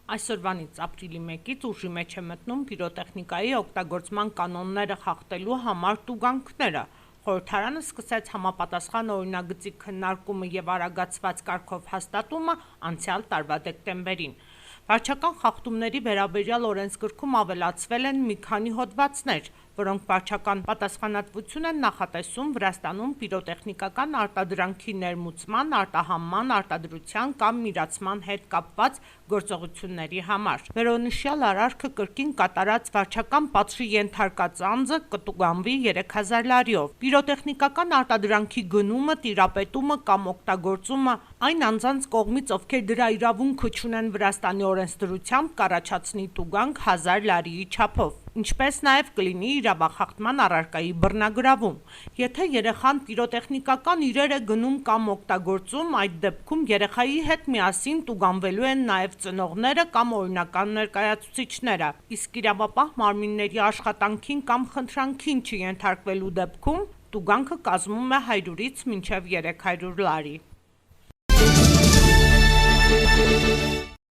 Այսօրվանից ապրիլի 1-ից ուժի մեջ է մտնում պիրոտեխնիկայի օգտագործման կանոնները խախտելու համար տուգանքները։ Խորհրդարանը սկսեց համապատասխան օրինագծի քննարկումը եւ արագացված կարգով հաստատումը անցյալ տարվա դեկտեմբերին։ Վարչական խախտումների վերաբերյալ օրենսգրքում ավելացվել են մի քանի հոդվածներ, որոնք վարչական պատասխանատվություն են նախատեսում Վրաստանում պիրոտեխնիկական արտադրանքի ներմուծման, արտահանման, արտադրության կամ միացման հետ կապված գործողությունների համար։ Վերոնշյալ արարքը կրկին կատարած վարչական պատժի ենթարկած անձը կտուգանվի 3000 լարիով։ Պիրոտեխնիկական արտադրանքի գնումը, տիրապետումը կամ օգտագործումը այն անձանց կողմից, ովքեր դրա իրավունքը չունեն Վրաստանի օրենսդրությամբ, կառաջացնի տուգանք 1000 լարիի չափով, ինչպես նաև կլինի իրավախախտման առարկայի բռնագրավում։ Եթե երեխան պիրոտեխնիկական իրեր է գնում կամ օգտագործում, այդ դեպքում երեխայի հետ միասին տուգանվելու են նաև ծնողները կամ օրինական ներկայացուցիչները, իսկ իրավապահ մարմինների աշխատանքին կամ խնդրանքին չենթարկվելու դեպքում տուգանքը կազմում է 100-ից մինչև 300 լարի։